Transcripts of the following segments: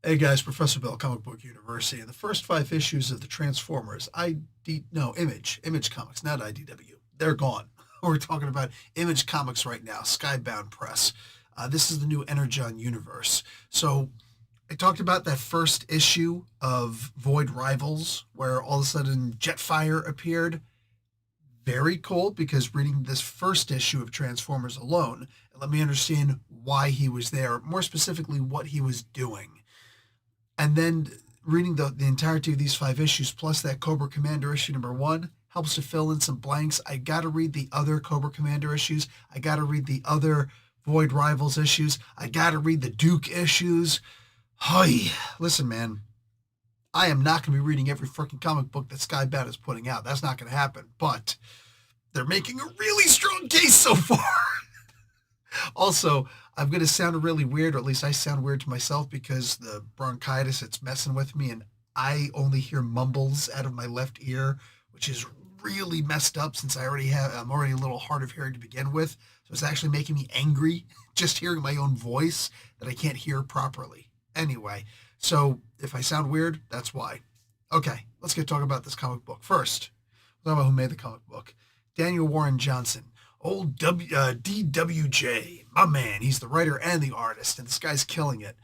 Hey guys, Professor Bill, Comic Book University, and the first five issues of the Transformers, Image Comics, not IDW. They're gone. We're talking about Image Comics right now, Skybound Press. This is the new Energon universe. So I talked about that first issue of Void Rivals, where all of a sudden Jetfire appeared. Very cool because reading this first issue of Transformers alone, it let me understand why he was there, more specifically, what he was doing. And then reading the entirety of these five issues plus that Cobra Commander issue number one helps to fill in some blanks. I got to read the other Cobra Commander issues. I got to read the other Void Rivals issues. I got to read the Duke issues. Hi, listen, man. I am not going to be reading every freaking comic book that Skybound is putting out. That's not going to happen. But they're making a really strong case so far. Also, I'm going to sound really weird, or at least I sound weird to myself because the bronchitis, it's messing with me, and I only hear mumbles out of my left ear, which is really messed up since I'm already a little hard of hearing to begin with. So it's actually making me angry just hearing my own voice that I can't hear properly. Anyway, so if I sound weird, that's why. Okay, let's get talking about this comic book. First, we'll talk about who made the comic book. Daniel Warren Johnson. Old DWJ, my man. He's the writer and the artist, and this guy's killing it.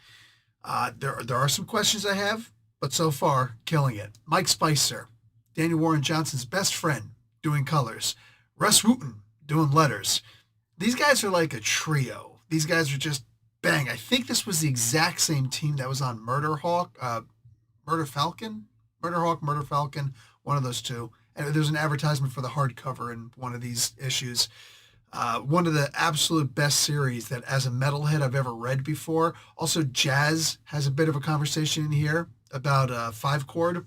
There are some questions I have, but so far, killing it. Mike Spicer, Daniel Warren Johnson's best friend, doing colors. Russ Wooten, doing letters. These guys are like a trio. These guys are just bang. I think this was the exact same team that was on Murder Falcon, Murder Hawk, Murder Falcon, one of those two. And there's an advertisement for the hardcover in one of these issues. One of the absolute best series that, as a metalhead, I've ever read before. Also, Jazz has a bit of a conversation in here about five chord,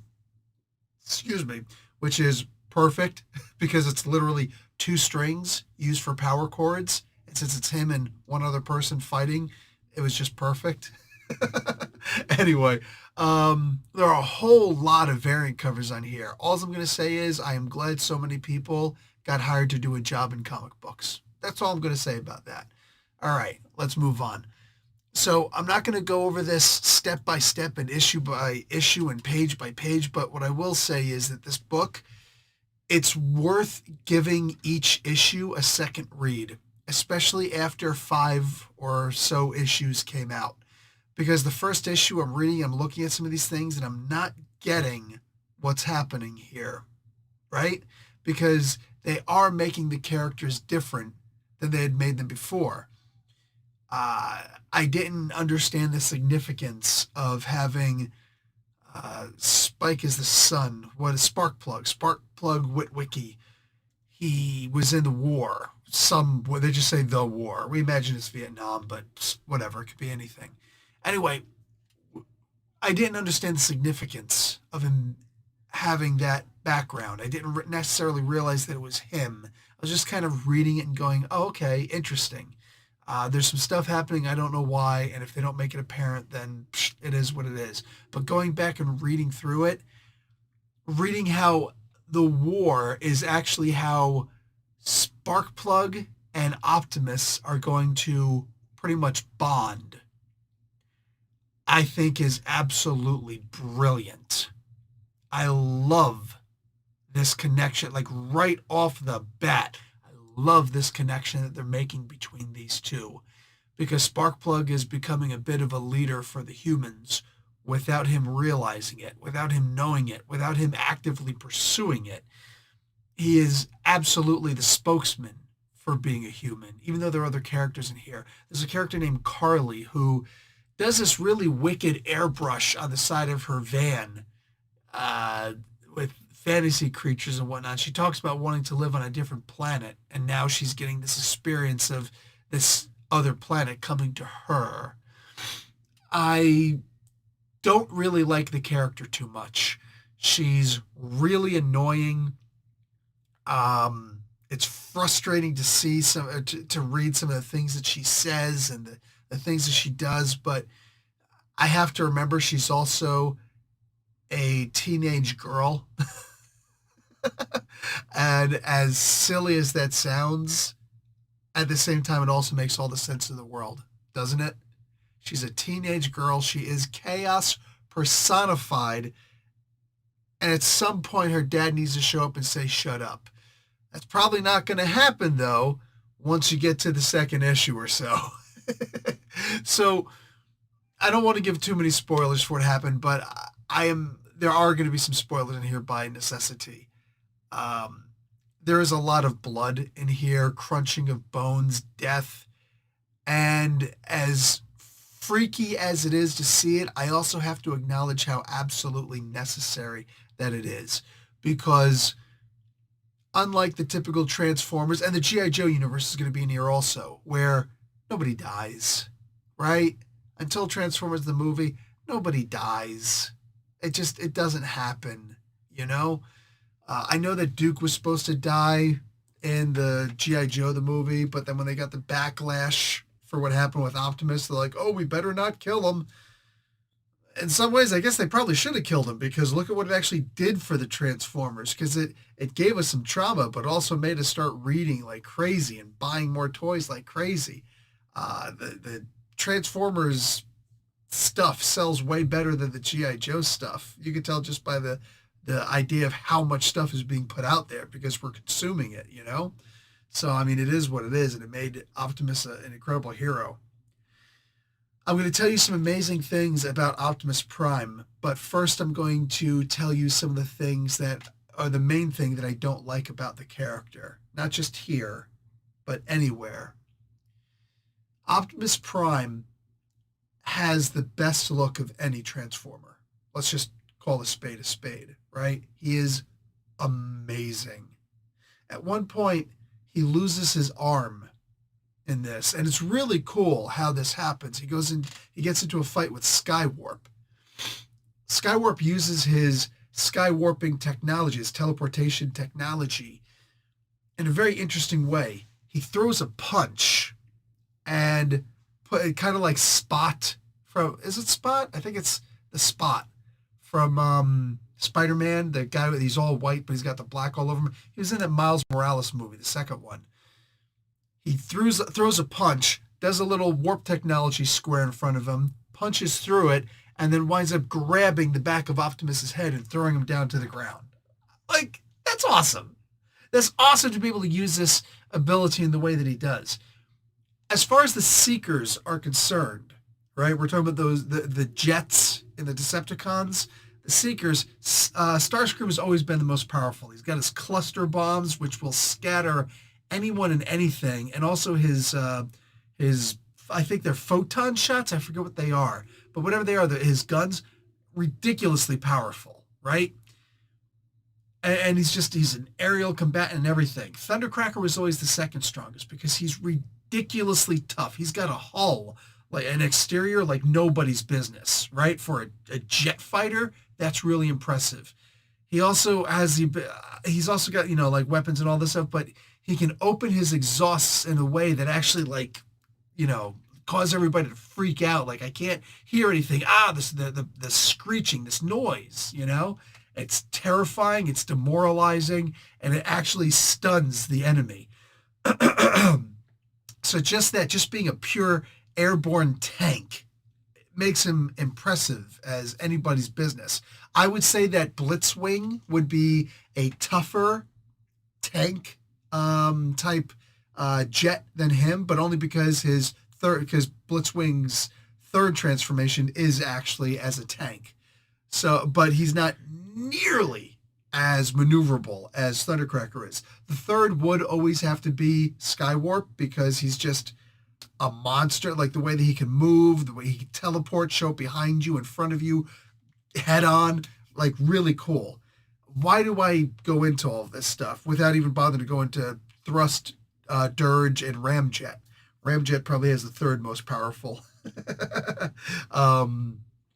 excuse me, which is perfect because it's literally two strings used for power chords. And since it's him and one other person fighting, it was just perfect. Anyway, there are a whole lot of variant covers on here. All I'm going to say is I am glad so many people got hired to do a job in comic books. That's all I'm going to say about that. All right, let's move on. So I'm not going to go over this step by step and issue by issue and page by page, but what I will say is that this book, it's worth giving each issue a second read, especially after five or so issues came out because the first issue I'm reading, I'm looking at some of these things and I'm not getting what's happening here, right? Because they are making the characters different than they had made them before. I didn't understand the significance of having Spike as the son. What is Sparkplug? Sparkplug Witwicky. He was in the war. They just say the war. We imagine it's Vietnam, but whatever. It could be anything. Anyway, I didn't understand the significance of him having that background. I didn't necessarily realize that it was him. I was just kind of reading it and going, oh, okay, interesting. There's some stuff happening. I don't know why. And if they don't make it apparent, then it is what it is. But going back and reading through it, reading how the war is actually how Sparkplug and Optimus are going to pretty much bond, I think is absolutely brilliant. I love this connection, like right off the bat. I love this connection that they're making between these two because Sparkplug is becoming a bit of a leader for the humans without him realizing it, without him knowing it, without him actively pursuing it. He is absolutely the spokesman for being a human, even though there are other characters in here. There's a character named Carly who does this really wicked airbrush on the side of her van with fantasy creatures and whatnot. She talks about wanting to live on a different planet, and now she's getting this experience of this other planet coming to her. I don't really like the character too much. She's really annoying. It's frustrating to see to read some of the things that she says and the things that she does, but I have to remember she's also a teenage girl. And as silly as that sounds, at the same time, it also makes all the sense in the world, doesn't it? She's a teenage girl. She is chaos personified. And at some point, her dad needs to show up and say, shut up. That's probably not going to happen, though, once you get to the second issue or so. So I don't want to give too many spoilers for what happened, but there are going to be some spoilers in here by necessity. There is a lot of blood in here, crunching of bones, death, and as freaky as it is to see it, I also have to acknowledge how absolutely necessary that it is, because unlike the typical Transformers, and the G.I. Joe universe is going to be in here also, where nobody dies, right? Until Transformers the movie, nobody dies. It doesn't happen, you know? I know that Duke was supposed to die in the G.I. Joe the movie, but then when they got the backlash for what happened with Optimus, they're like, oh, we better not kill him. In some ways, I guess they probably should have killed him, because look at what it actually did for the Transformers, because it gave us some trauma, but also made us start reading like crazy and buying more toys like crazy. The Transformers stuff sells way better than the G.I. Joe stuff. You can tell just by the idea of how much stuff is being put out there, because we're consuming it, you know? So, I mean, it is what it is, and it made Optimus an incredible hero. I'm going to tell you some amazing things about Optimus Prime, but first I'm going to tell you some of the things that are the main thing that I don't like about the character. Not just here, but anywhere. Optimus Prime has the best look of any Transformer. Let's just call a spade, right? He is amazing. At one point, he loses his arm in this, and it's really cool how this happens. He gets into a fight with Skywarp. Skywarp uses his skywarping technology, his teleportation technology, in a very interesting way. He throws a punch and kind of like Spot from, is it Spot? I think it's the Spot from Spider-Man, the guy with, he's all white, but he's got the black all over him. He was in that Miles Morales movie, the second one. He throws a punch, does a little warp technology square in front of him, punches through it, and then winds up grabbing the back of Optimus's head and throwing him down to the ground. Like, that's awesome. That's awesome to be able to use this ability in the way that he does. As far as the Seekers are concerned, right? We're talking about the jets in the Decepticons. The Seekers, Starscream has always been the most powerful. He's got his cluster bombs, which will scatter anyone and anything, and also his I think they're photon shots. I forget what they are, but whatever they are, his guns, ridiculously powerful, right? And he's an aerial combatant and everything. Thundercracker was always the second strongest because he's ridiculously tough. He's got a hull, like an exterior like nobody's business, right? For a jet fighter, that's really impressive. He also has he's also got, like weapons and all this stuff, but he can open his exhausts in a way that actually, like, cause everybody to freak out. Like, I can't hear anything. The screeching, this noise, it's terrifying, it's demoralizing, and it actually stuns the enemy. So just being a pure airborne tank makes him impressive as anybody's business. I would say that Blitzwing would be a tougher tank type jet than him, but only because because Blitzwing's third transformation is actually as a tank. So, but he's not nearly as maneuverable as Thundercracker is. The third would always have to be Skywarp, because he's just a monster. Like the way that he can move, the way he can teleport, show up behind you, in front of you, head on, like really cool. Why do I go into all of this stuff without even bothering to go into Thrust, Dirge, and Ramjet? Ramjet probably has the third most powerful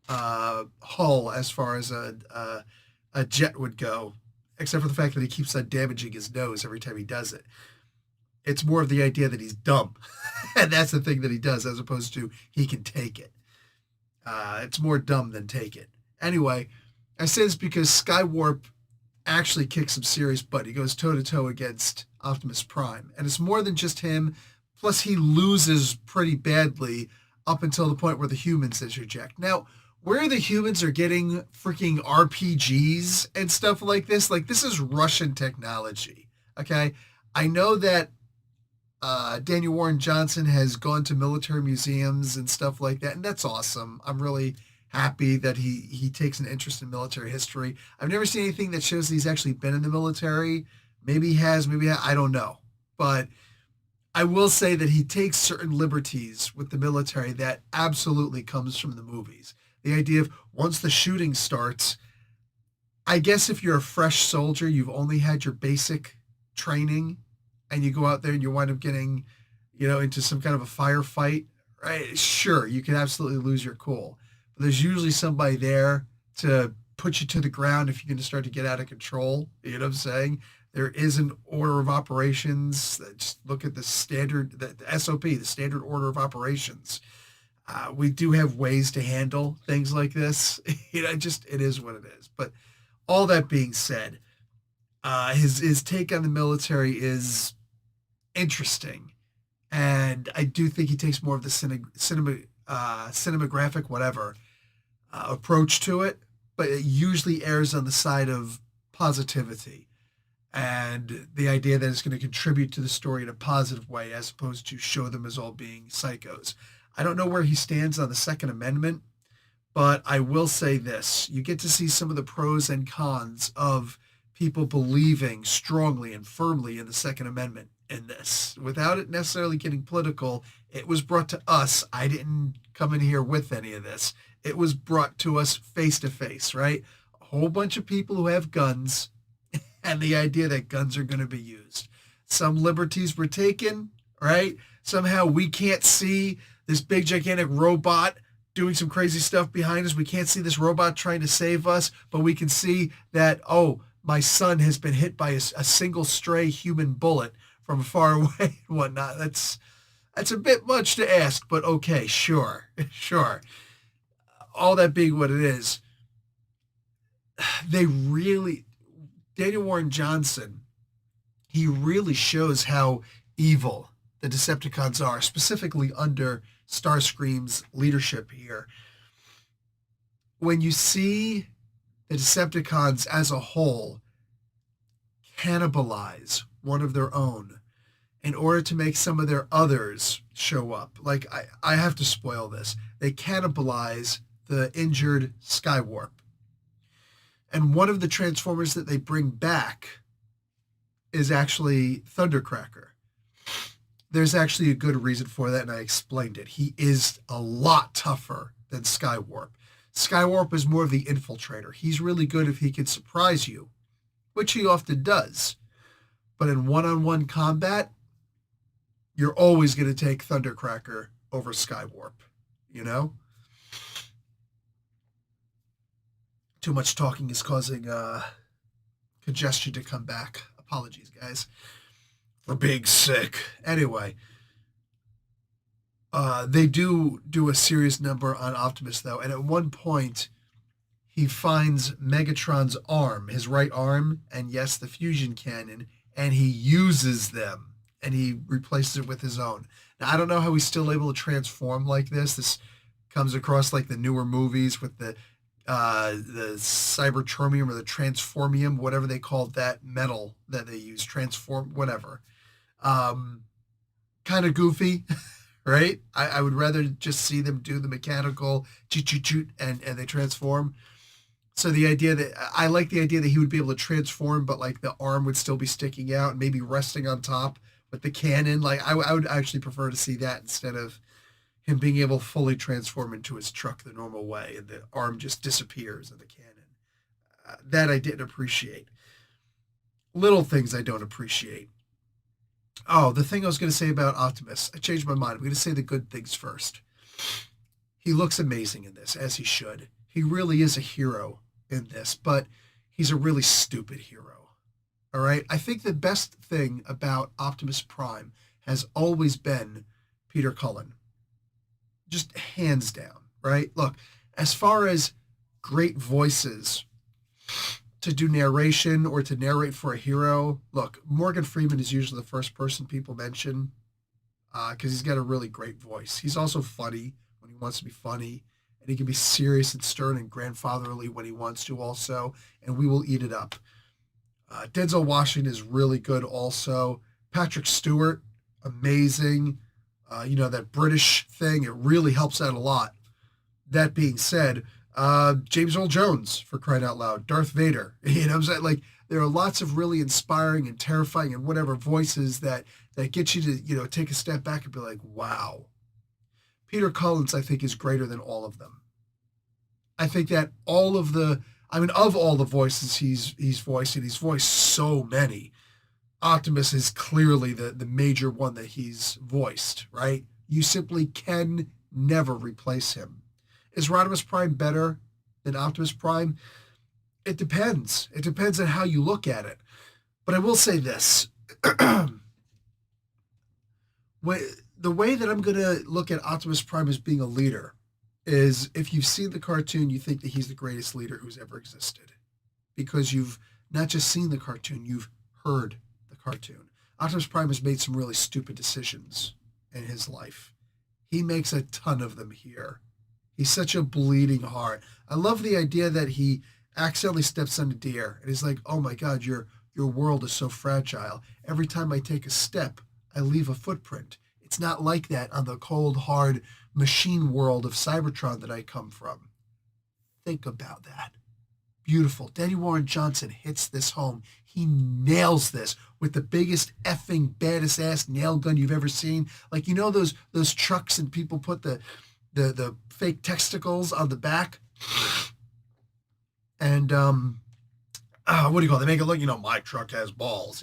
hull as far as a jet would go, except for the fact that he keeps on damaging his nose every time he does it. It's more of the idea that he's dumb, and that's the thing that he does, as opposed to he can take it. It's more dumb than take it. Anyway, I say this because Skywarp actually kicks some serious butt. He goes toe-to-toe against Optimus Prime, and it's more than just him. Plus, he loses pretty badly up until the point where the humans interject. Now, where the humans are getting freaking RPGs and stuff like this is Russian technology. Okay. I know that Daniel Warren Johnson has gone to military museums and stuff like that, and that's awesome. I'm really happy that he takes an interest in military history. I've never seen anything that shows that he's actually been in the military. Maybe he has, I don't know. But I will say that he takes certain liberties with the military that absolutely comes from the movies. The idea of once the shooting starts, I guess if you're a fresh soldier, you've only had your basic training and you go out there and you wind up getting, into some kind of a firefight, right? Sure, you can absolutely lose your cool. But there's usually somebody there to put you to the ground if you're going to start to get out of control. You know what I'm saying? There is an order of operations. Just look at the standard, the SOP, the standard order of operations. We do have ways to handle things like this. It is what it is. But all that being said, his take on the military is interesting, and I do think he takes more of the cinematographic whatever approach to it, but it usually errs on the side of positivity and the idea that it's going to contribute to the story in a positive way as opposed to show them as all being psychos. I don't know where he stands on the Second Amendment, but I will say this. You get to see some of the pros and cons of people believing strongly and firmly in the Second Amendment in this. Without it necessarily getting political, it was brought to us. I didn't come in here with any of this. It was brought to us face to face, right? A whole bunch of people who have guns and the idea that guns are going to be used. Some liberties were taken, right? Somehow we can't see this big gigantic robot doing some crazy stuff behind us. We can't see this robot trying to save us, but we can see that, oh, my son has been hit by a single stray human bullet from far away and whatnot. That's a bit much to ask, but okay, sure. All that being what it is, Daniel Warren Johnson, he really shows how evil the Decepticons are, specifically under Starscream's leadership here. When you see the Decepticons as a whole cannibalize one of their own in order to make some of their others show up. Like, I have to spoil this. They cannibalize the injured Skywarp. And one of the Transformers that they bring back is actually Thundercracker. There's actually a good reason for that, and I explained it. He is a lot tougher than Skywarp. Skywarp is more of the infiltrator. He's really good if he can surprise you, which he often does. But in one-on-one combat, you're always going to take Thundercracker over Skywarp, you know? Too much talking is causing congestion to come back. Apologies, guys, for being sick. Anyway, they do a serious number on Optimus, though, and at one point, he finds Megatron's arm, his right arm, and yes, the fusion cannon, and he uses them, and he replaces it with his own. Now, I don't know how he's still able to transform like this. This comes across like the newer movies with the cybertromium or the transformium, whatever they called that metal that they use, transform, whatever. Kind of goofy, right? I would rather just see them do the mechanical choot and they transform. So the idea that I like the idea that he would be able to transform, but like the arm would still be sticking out and maybe resting on top with the cannon. Like I would actually prefer to see that instead of him being able to fully transform into his truck the normal way and the arm just disappears in the cannon. That I didn't appreciate. Little things I don't appreciate. Oh, the thing I was going to say about Optimus. I changed my mind. I'm going to say the good things first. He looks amazing in this, as he should. He really is a hero in this, but he's a really stupid hero. All right? I think the best thing about Optimus Prime has always been Peter Cullen. Just hands down, right? Look, as far as great voices to do narration or to narrate for a hero, look, Morgan Freeman is usually the first person people mention because he's got a really great voice. He's also funny when wants to be funny, and he can be serious and stern and grandfatherly when he wants to also, and we will eat it up. Denzel Washington is really good also. Patrick Stewart, amazing. That British thing, it really helps out a lot. That being said, James Earl Jones, for crying out loud, Darth Vader. You know what I'm saying? Like, there are lots of really inspiring and terrifying and whatever voices that get you to, take a step back and be like, wow. Peter Collins, I think, is greater than all of them. I think that of all the voices he's voiced, and he's voiced so many, Optimus is clearly the major one that he's voiced, right? You simply can never replace him. Is Rodimus Prime better than Optimus Prime? It depends. It depends on how you look at it. But I will say this. The way that I'm going to look at Optimus Prime as being a leader is, if you've seen the cartoon, you think that he's the greatest leader who's ever existed. Because you've not just seen the cartoon, you've heard the cartoon. Optimus Prime has made some really stupid decisions in his life. He makes a ton of them here. He's such a bleeding heart. I love the idea that he accidentally steps on a deer and he's like, oh my God, your world is so fragile. Every time I take a step, I leave a footprint. It's not like that on the cold, hard machine world of Cybertron that I come from. Think about that. Beautiful. Danny Warren Johnson hits this home. He nails this with the biggest effing baddest ass nail gun you've ever seen. Like, those trucks and people put the fake testicles on the back. And what do you call it? They make it look, my truck has balls,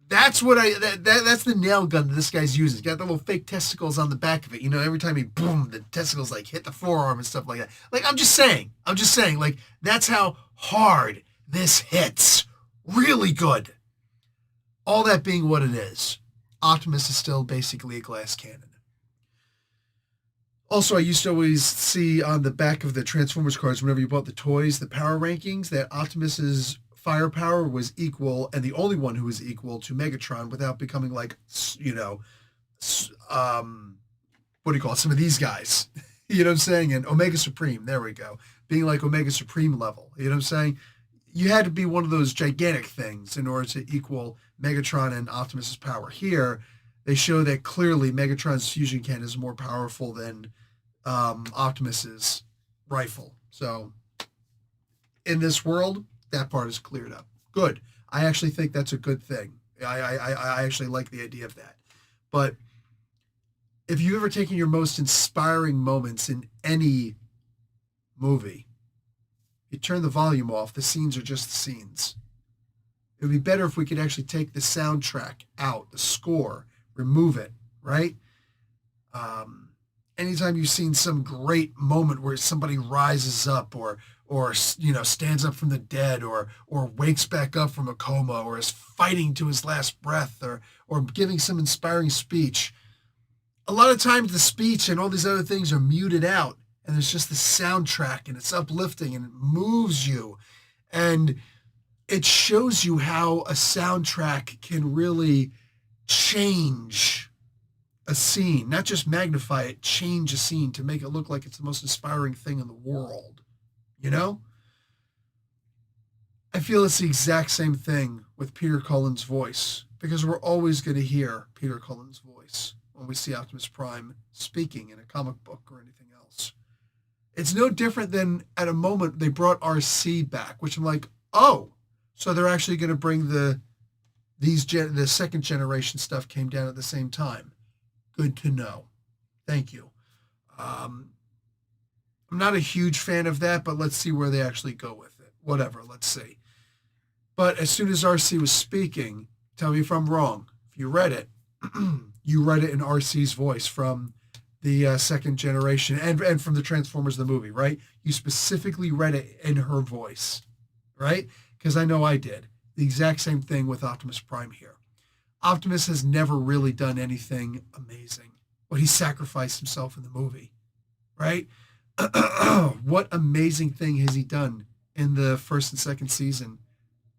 That's what that's the nail gun that this guy's using. He's got the little fake testicles on the back of it. Every time he boom, the testicles like hit the forearm and stuff like that. Like, I'm just saying, like, that's how hard this hits. Really good. All that being what it is, Optimus is still basically a glass cannon. Also, I used to always see on the back of the Transformers cards, whenever you bought the toys, the power rankings, that Optimus's firepower was equal, and the only one who was equal to Megatron, without becoming like, what do you call it? Some of these guys, you know what I'm saying? And Omega Supreme, there we go. Being like Omega Supreme level, you know what I'm saying? You had to be one of those gigantic things in order to equal Megatron and Optimus's power. Here, they show that clearly Megatron's fusion cannon is more powerful than Optimus's rifle. So, in this world, that part is cleared up. Good. I actually think that's a good thing. I actually like the idea of that. But if you've ever taken your most inspiring moments in any movie, you turn the volume off. The scenes are just the scenes. It would be better if we could actually take the soundtrack out, the score, remove it, right? Anytime you've seen some great moment where somebody rises up or stands up from the dead or wakes back up from a coma or is fighting to his last breath or giving some inspiring speech, a lot of times the speech and all these other things are muted out and there's just the soundtrack and it's uplifting and it moves you and it shows you how a soundtrack can really change a scene, not just magnify it, change a scene to make it look like it's the most inspiring thing in the world. I feel it's the exact same thing with Peter Cullen's voice, because we're always going to hear Peter Cullen's voice when we see Optimus Prime speaking in a comic book or anything else. It's no different than at a moment they brought RC back, which I'm like, oh, so they're actually going to bring the second generation stuff came down at the same time. Good to know. Thank you. I'm not a huge fan of that, but let's see where they actually go with it. Whatever, let's see. But as soon as RC was speaking, tell me if I'm wrong. If you read it, you read it in RC's voice from the second generation and from the Transformers the movie, right? You specifically read it in her voice, right? Because I know I did. The exact same thing with Optimus Prime here. Optimus has never really done anything amazing, but he sacrificed himself in the movie, right? What amazing thing has he done in the first and second season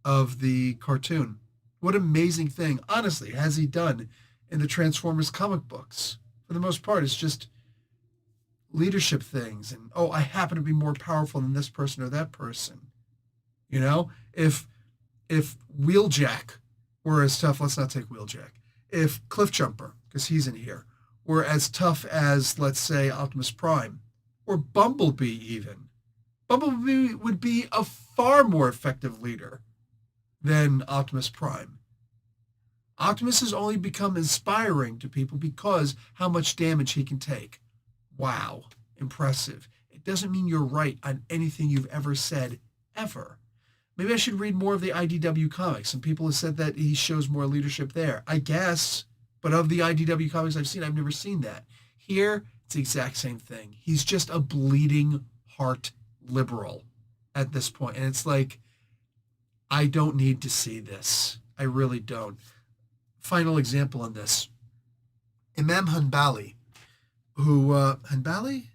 of the cartoon? What amazing thing, honestly, has he done in the Transformers comic books? For the most part, it's just leadership things, and oh, I happen to be more powerful than this person or that person. You know, if Wheeljack were as tough, let's not take Wheeljack. If Cliffjumper, because he's in here, were as tough as, let's say, Optimus Prime, or Bumblebee even, Bumblebee would be a far more effective leader than Optimus Prime. Optimus has only become inspiring to people because how much damage he can take. Wow, impressive. It doesn't mean you're right on anything you've ever said, ever. Maybe I should read more of the IDW comics. Some people have said that he shows more leadership there. I guess, but of the IDW comics I've seen, I've never seen that. Here, it's the exact same thing. He's just a bleeding heart liberal at this point. And it's like, I don't need to see this. I really don't. Final example on this. Imam Hanbali, who, Hanbali?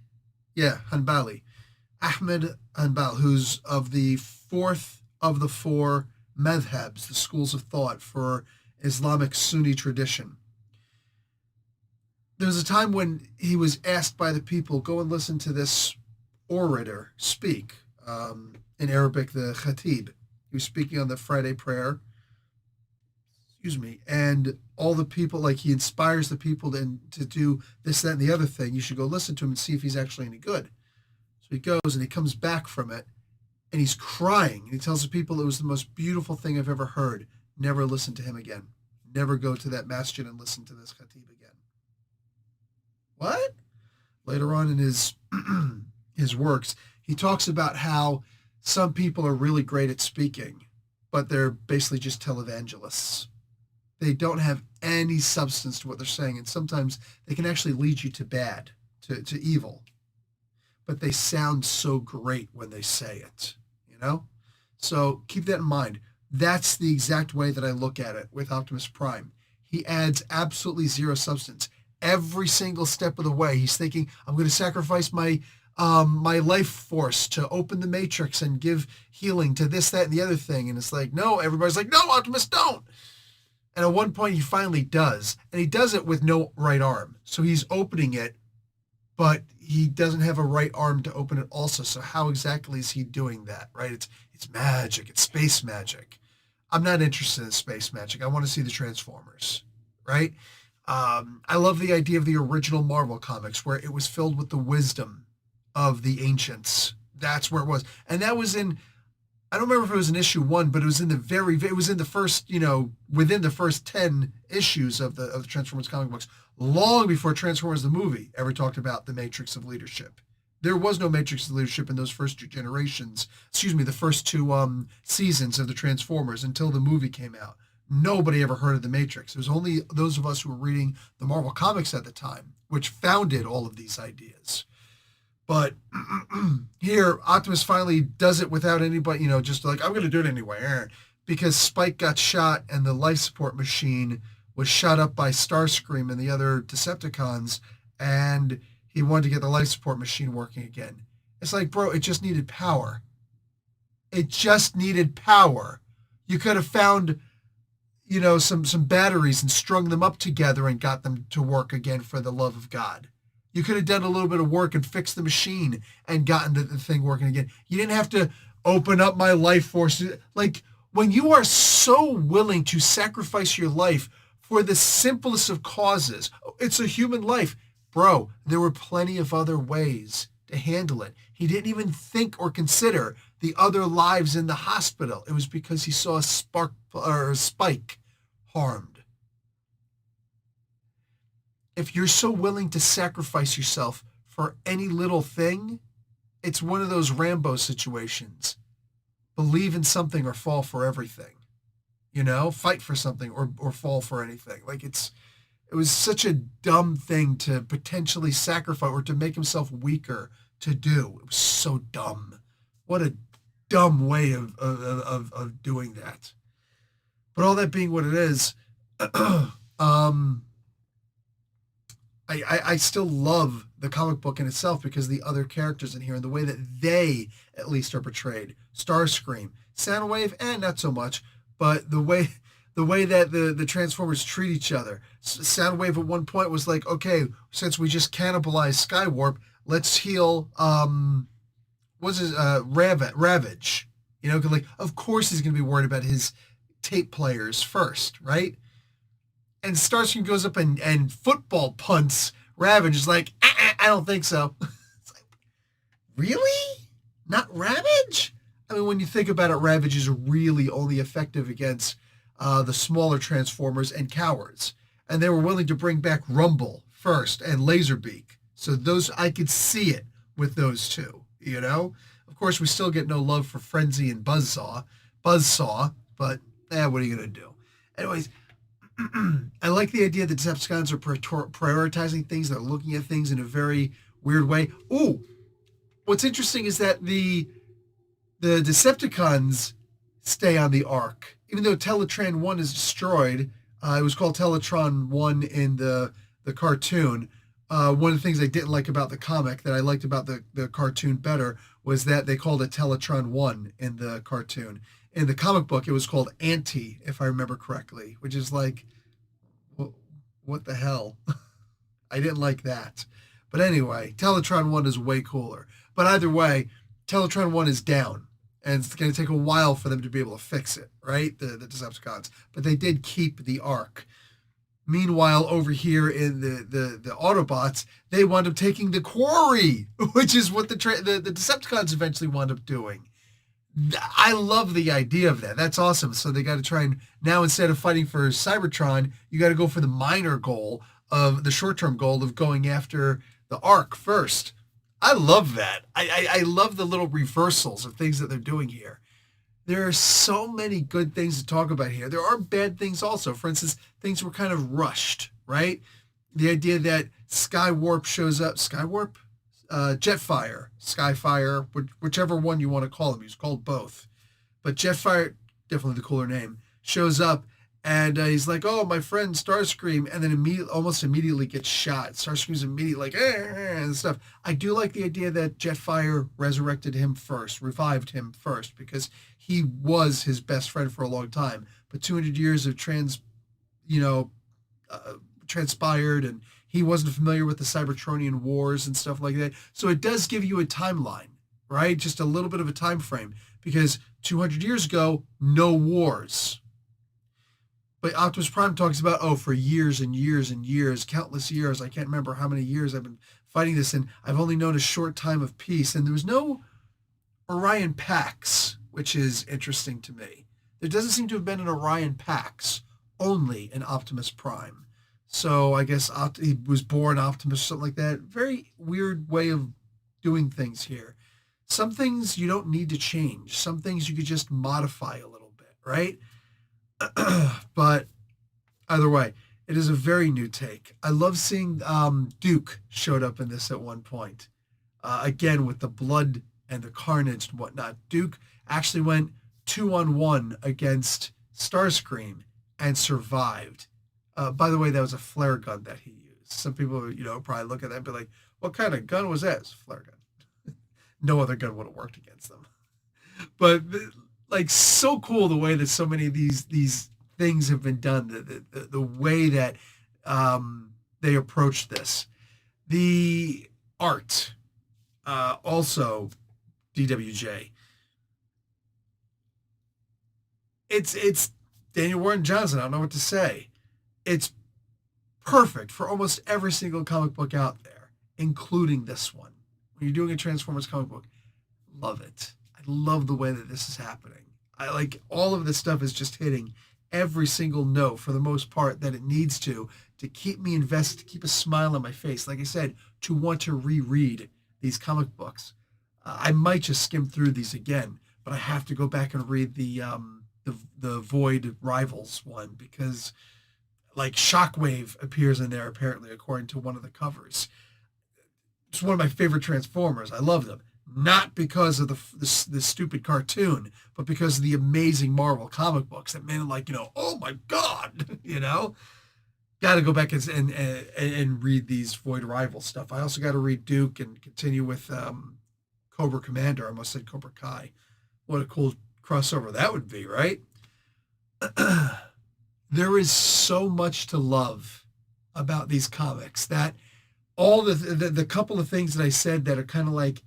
Yeah, Hanbali. Ahmed Hanbal, who's of the fourth of the four madhabs, the schools of thought for Islamic Sunni tradition. There was a time when he was asked by the people, go and listen to this orator speak, in Arabic, the khatib. He was speaking on the Friday prayer. And all the people, like he inspires the people to do this, that, and the other thing. You should go listen to him and see if he's actually any good. So he goes and he comes back from it and he's crying. And he tells the people it was the most beautiful thing I've ever heard. Never listen to him again. Never go to that masjid and listen to this khatib again. What? Later on in his his works, he talks about how some people are really great at speaking, but they're basically just televangelists. They don't have any substance to what they're saying, and sometimes they can actually lead you to bad, to evil. But they sound so great when they say it, you know? So keep that in mind. That's the exact way that I look at it with Optimus Prime. He adds absolutely zero substance. Every single step of the way, he's thinking, I'm going to sacrifice my life force to open the Matrix and give healing to this, that, and the other thing. And it's like, no, everybody's like, no, Optimus, don't. And at one point he finally does, and he does it with no right arm. So he's opening it, but he doesn't have a right arm to open it also. So how exactly is he doing that, right? It's magic. It's space magic. I'm not interested in space magic. I want to see the Transformers, right? I love the idea of the original Marvel comics where it was filled with the wisdom of the ancients. That's where it was. And that was in, I don't remember if it was in issue 1, but it was in the first, within the first 10 issues of the Transformers comic books, long before Transformers the movie ever talked about the matrix of leadership. There was no matrix of leadership in those first two generations, the first two seasons of the Transformers until the movie came out. Nobody ever heard of the Matrix. It was only those of us who were reading the Marvel comics at the time, which founded all of these ideas. But here, Optimus finally does it without anybody, just like, I'm going to do it anyway. Because Spike got shot and the life support machine was shot up by Starscream and the other Decepticons, and he wanted to get the life support machine working again. It's like, bro, it just needed power. It just needed power. You could have found, some batteries and strung them up together and got them to work again, for the love of God. You could have done a little bit of work and fixed the machine and gotten the thing working again. You didn't have to open up my life force. Like, when you are so willing to sacrifice your life for the simplest of causes, it's a human life. Bro, there were plenty of other ways to handle it. He didn't even think or consider the other lives in the hospital. It was because he saw a Spike harmed. If you're so willing to sacrifice yourself for any little thing, it's one of those Rambo situations. Believe in something or fall for everything. Fight for something or fall for anything. Like, it was such a dumb thing to potentially sacrifice or to make himself weaker to do. It was so dumb. What a dumb way of doing that. But all that being what it is, I still love the comic book in itself because the other characters in here and the way that they at least are portrayed. Starscream, Soundwave, and not so much, but the way that the Transformers treat each other. Soundwave at one point was like, okay, since we just cannibalized Skywarp, Let's heal what's his Ravage. You know, 'cause, like of course he's gonna be worried about his tape players first, right? And Starscream goes up and football punts Ravage. Is like, I don't think so. It's like, really? Not Ravage? I mean, when you think about it, Ravage is really only effective against the smaller Transformers and cowards. And they were willing to bring back Rumble first and Laserbeak. So those I could see it with those two, you know? Of course, we still get no love for Frenzy and Buzzsaw, but what are you gonna do? Anyways, I like the idea that Decepticons are prioritizing things. They're looking at things in a very weird way. Ooh, what's interesting is that the Decepticons stay on the Ark, even though Teletran One is destroyed. It was called Teletron One in the cartoon. One of the things I didn't like about the comic that I liked about the cartoon better was that they called it Teletron One in the cartoon. In the comic book, it was called Anti, if I remember correctly, which is like, what the hell? I didn't like that. But anyway, Teletron 1 is way cooler. But either way, Teletron 1 is down. And it's going to take a while for them to be able to fix it, right? The Decepticons. But they did keep the Ark. Meanwhile, over here in the Autobots, they wound up taking the Quarry, which is what the Decepticons eventually wound up doing. I love the idea of that. That's awesome. So they got to try and now instead of fighting for Cybertron, you got to go for the minor goal of the short-term goal of going after the Ark first. I love that. I love the little reversals of things that they're doing here. There are so many good things to talk about here. There are bad things also. For instance, things were kind of rushed, right? The idea that Skywarp shows up. Skywarp? Jetfire, Skyfire, whichever one you want to call him. He's called both. But Jetfire, definitely the cooler name, shows up and he's like, oh, my friend Starscream, and then almost immediately gets shot. Starscream's immediately like, and stuff. I do like the idea that Jetfire resurrected him first, revived him first, because he was his best friend for a long time. But 200 years of transpired, and he wasn't familiar with the Cybertronian wars and stuff like that. So it does give you a timeline, right? Just a little bit of a time frame, because 200 years ago, no wars. But Optimus Prime talks about, for years and years and years, countless years, I can't remember how many years I've been fighting this, and I've only known a short time of peace. And there was no Orion Pax, which is interesting to me. There doesn't seem to have been an Orion Pax, only an Optimus Prime. So I guess he was born Optimus, something like that. Very weird way of doing things here. Some things you don't need to change. Some things you could just modify a little bit, right? But either way, it is a very new take. I love seeing Duke showed up in this at one point. Again, with the blood and the carnage and whatnot. Duke actually went 2-on-1 against Starscream and survived. By the way, that was a flare gun that he used. Some people, probably look at that and be like, what kind of gun was that? It's a flare gun. No other gun would have worked against them. But like, so cool the way that so many of these things have been done, the way that they approach this. The art, also DWJ. It's Daniel Warren Johnson. I don't know what to say. It's perfect for almost every single comic book out there, including this one. When you're doing a Transformers comic book, love it. I love the way that this is happening. I like all of this stuff is just hitting every single note for the most part that it needs to keep me invested, to keep a smile on my face. Like I said, to want to reread these comic books. I might just skim through these again, but I have to go back and read the Void Rivals one, because like Shockwave appears in there apparently, according to one of the covers. It's one of my favorite Transformers. I love them. Not because of the stupid cartoon, but because of the amazing Marvel comic books that made it like, oh my God, Got to go back and read these Void Rival stuff. I also got to read Duke and continue with Cobra Commander. I almost said Cobra Kai. What a cool crossover that would be, right? There is so much to love about these comics that all the couple of things that I said that are kind of like,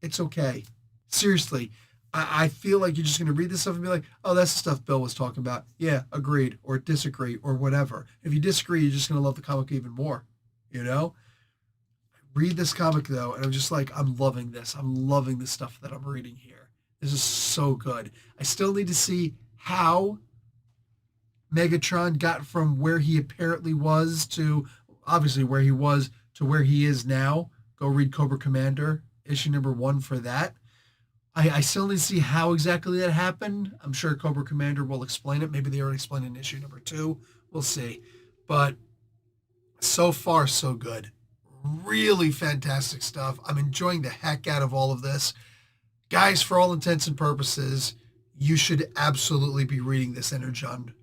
it's okay. Seriously, I feel like you're just going to read this stuff and be like, oh, that's the stuff Bill was talking about. Yeah, agreed, or disagree, or whatever. If you disagree, you're just going to love the comic even more, you know? Read this comic, though, and I'm just like, I'm loving this. I'm loving the stuff that I'm reading here. This is so good. I still need to see how Megatron got from where he apparently was to obviously where he was to where he is now. Go read Cobra Commander, issue number 1 for that. I still need to see how exactly that happened. I'm sure Cobra Commander will explain it. Maybe they already explained it in issue number 2. We'll see. But so far, so good. Really fantastic stuff. I'm enjoying the heck out of all of this. Guys, for all intents and purposes, you should absolutely be reading this Energon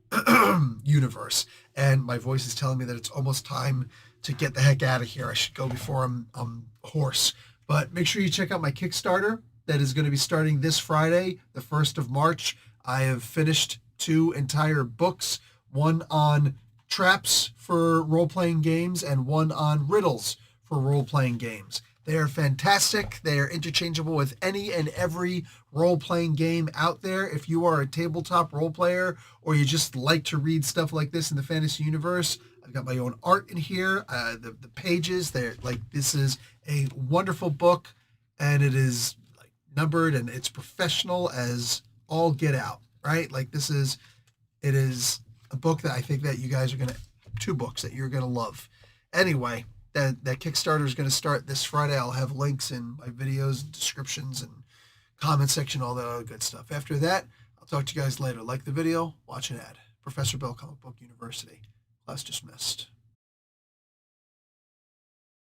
universe. And my voice is telling me that it's almost time to get the heck out of here. I should go before I'm hoarse. But make sure you check out my Kickstarter that is going to be starting this Friday, the 1st of March. I have finished 2 entire books, one on traps for role-playing games and one on riddles for role-playing games. They are fantastic. They are interchangeable with any and every role-playing game out there. If you are a tabletop role player or you just like to read stuff like this in the fantasy universe, I've got my own art in here. The pages, they're like, this is a wonderful book, and it is like numbered and it's professional as all get out, right? Like it is a book that I think that you guys are going to, 2 books that you're going to love. Anyway, that Kickstarter is going to start this Friday. I'll have links in my videos, descriptions, and comment section, all that other good stuff. After that, I'll talk to you guys later. Like the video, watch an ad. Professor Bell, Comic Book University. Class dismissed.